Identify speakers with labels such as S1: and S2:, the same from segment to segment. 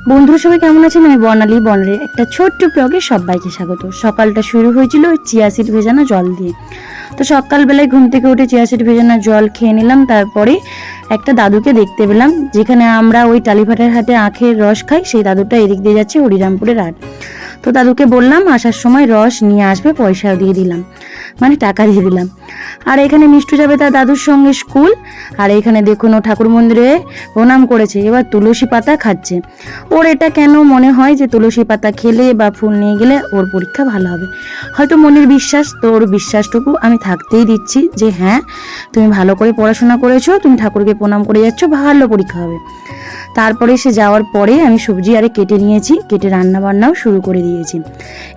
S1: বন্ধুরা সবাই কেমন আছেন? আমি বর্ণালীর একটা ছোট্ট ব্লগে সবাইকে স্বাগত। সকালটা শুরু হয়েছিল ওই চিয়া সিড ভেজানো জল দিয়ে। তো সকালবেলায় ঘুম থেকে উঠে চিয়া সিড ভেজানো জল খেয়ে নিলাম। তারপরে একটা দাদুকে দেখতে পেলাম, যেখানে আমরা ওই টালিভাটার হাটে আখের রস খাই, সেই দাদুটা এদিক দিয়ে যাচ্ছে হরিরামপুরের হাট। তো দাদুকে বললাম আসার সময় রস নিয়ে আসবে, পয়সাও দিয়ে দিলাম, মানে টাকা দিয়ে দিলাম। আর এখানে মিষ্টু যাবে তার দাদুর সঙ্গে স্কুল। আর এখানে দেখুন ও ঠাকুর মন্দিরে প্রণাম করেছে, এবার তুলসী পাতা খাচ্ছে। ওর এটা কেন মনে হয় যে তুলসী পাতা খেলে বা ফুল নিয়ে গেলে ওর পরীক্ষা ভালো হবে, হয়তো মনের বিশ্বাস। তো ওর বিশ্বাসটুকু আমি থাকতেই দিচ্ছি যে হ্যাঁ, তুমি ভালো করে পড়াশোনা করেছো, তুমি ঠাকুরকে প্রণাম করে যাচ্ছ, ভালো পরীক্ষা হবে। তারপরে সে যাওয়ার পরে আমি সবজি আরে কেটে নিয়েছি, কেটে রান্না বান্নাও শুরু করে দিয়েছি।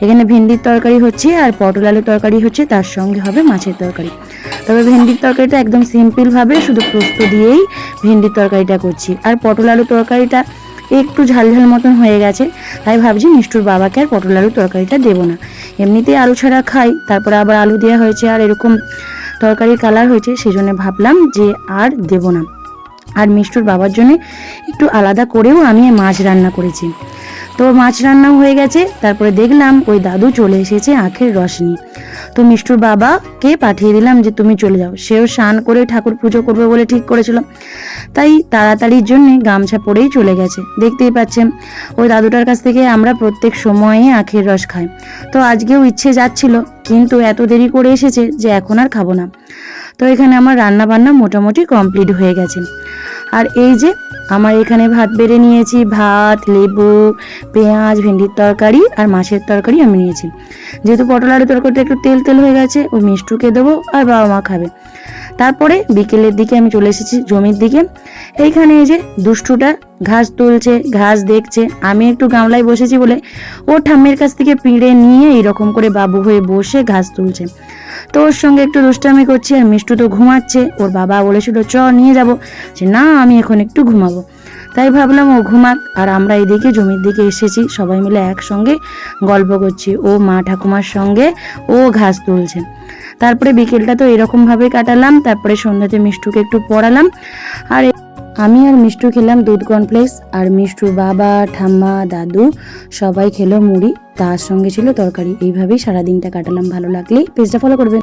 S1: এখানে ভেন্ডির তরকারি হচ্ছে আর পটল আলুর তরকারি হচ্ছে, তার সঙ্গে হবে মাছের তরকারি। তবে ভেন্ডির তরকারিটা একদম সিম্পলভাবে শুধু পোস্ত দিয়েই ভেন্ডির তরকারিটা করছি। আর পটল আলুর তরকারিটা একটু ঝাল ঝাল মতন হয়ে গেছে, তাই ভাবছি মিষ্টুর বাবাকে আর পটল আলুর তরকারিটা দেবো না। এমনিতেই আলু ছাড়া খাই, তারপরে আবার আলু দেওয়া হয়েছে আর এরকম তরকারির কালার হয়েছে, সেই জন্য ভাবলাম যে আর দেবো না। আর মিষ্টুর বাবার জন্য একটু আলাদা করেও আমি মাছ রান্না করেছি। তো মাছ রান্নাও হয়ে গেছে। তারপরে দেখলাম ওই দাদু চলে এসেছে আখের রস নিয়ে। তো মিষ্টুর বাবাকে পাঠিয়ে দিলাম যে তুমি চলে যাও, সেও স্নান করে ঠাকুর পুজো করবে বলে ঠিক করেছিল, তাই তাড়াতাড়ির জন্য গামছা পরেই চলে গেছে। দেখতেই পাচ্ছেন ওই দাদুটার কাছ থেকে আমরা প্রত্যেক সময়ে আখের রস খাই। তো আজকেও ইচ্ছে যাচ্ছিল, কিন্তু এত দেরি করে এসেছে যে এখন আর খাবো না। তো এখানে আমার রান্না বান্না মোটামুটি কমপ্লিট হয়ে গেছে। আর এই যে আমার এখানে ভাত বেড়ে নিয়েছি, ভাত, লেবু, পেঁয়াজ, ভেন্ডির তরকারি আর মাছের তরকারি আমি নিয়েছি। যেহেতু পটল আলুর তরকারিটা একটু তেল তেল হয়ে গেছে, ওই মিষ্টুকে দেবো আর বাবা মা খাবে। তারপরে বিকেলের দিকে আমি চলে এসেছি জমির দিকে। এইখানে এই যে দুষ্টুটা ঘাস তুলছে, ঘাস দেখছে, আমি একটু গামলায় বসেছি বলে ও ঠাম্মির কাছ থেকে পিঁড়ে নিয়ে এইরকম করে বাবু হয়ে বসে ঘাস তুলছে। তো ওর সঙ্গে একটু দুষ্টামি করছি। আর মিষ্টু তো ঘুমাচ্ছে, ওর বাবা বলেছিল চ নিয়ে যাব, যে না আমি এখন একটু ঘুমাবো। তাই ভাবলাম ও ঘুমাক, আর আমরা এদিকে জমির দিকে এসেছি, সবাই মিলে একসঙ্গে গল্প করছি। ও মা ঠাকুমার সঙ্গে ও ঘাস তুলছে। তারপরে বিকেলটা তো এরকম ভাবে কাটালাম। তারপরে সন্ধ্যাতে মিষ্টুকে একটু পড়ালাম, আর আমি আর মিষ্টু খেলাম দুধ কর্নফ্লেক্স, আর মিষ্টুর বাবা, ঠাম্মা, দাদু সবাই খেলো মুড়ি, তার সঙ্গে ছিল তরকারি। এইভাবেই সারাদিনটা কাটালাম। ভালো লাগলে পেজটা ফলো করবেন।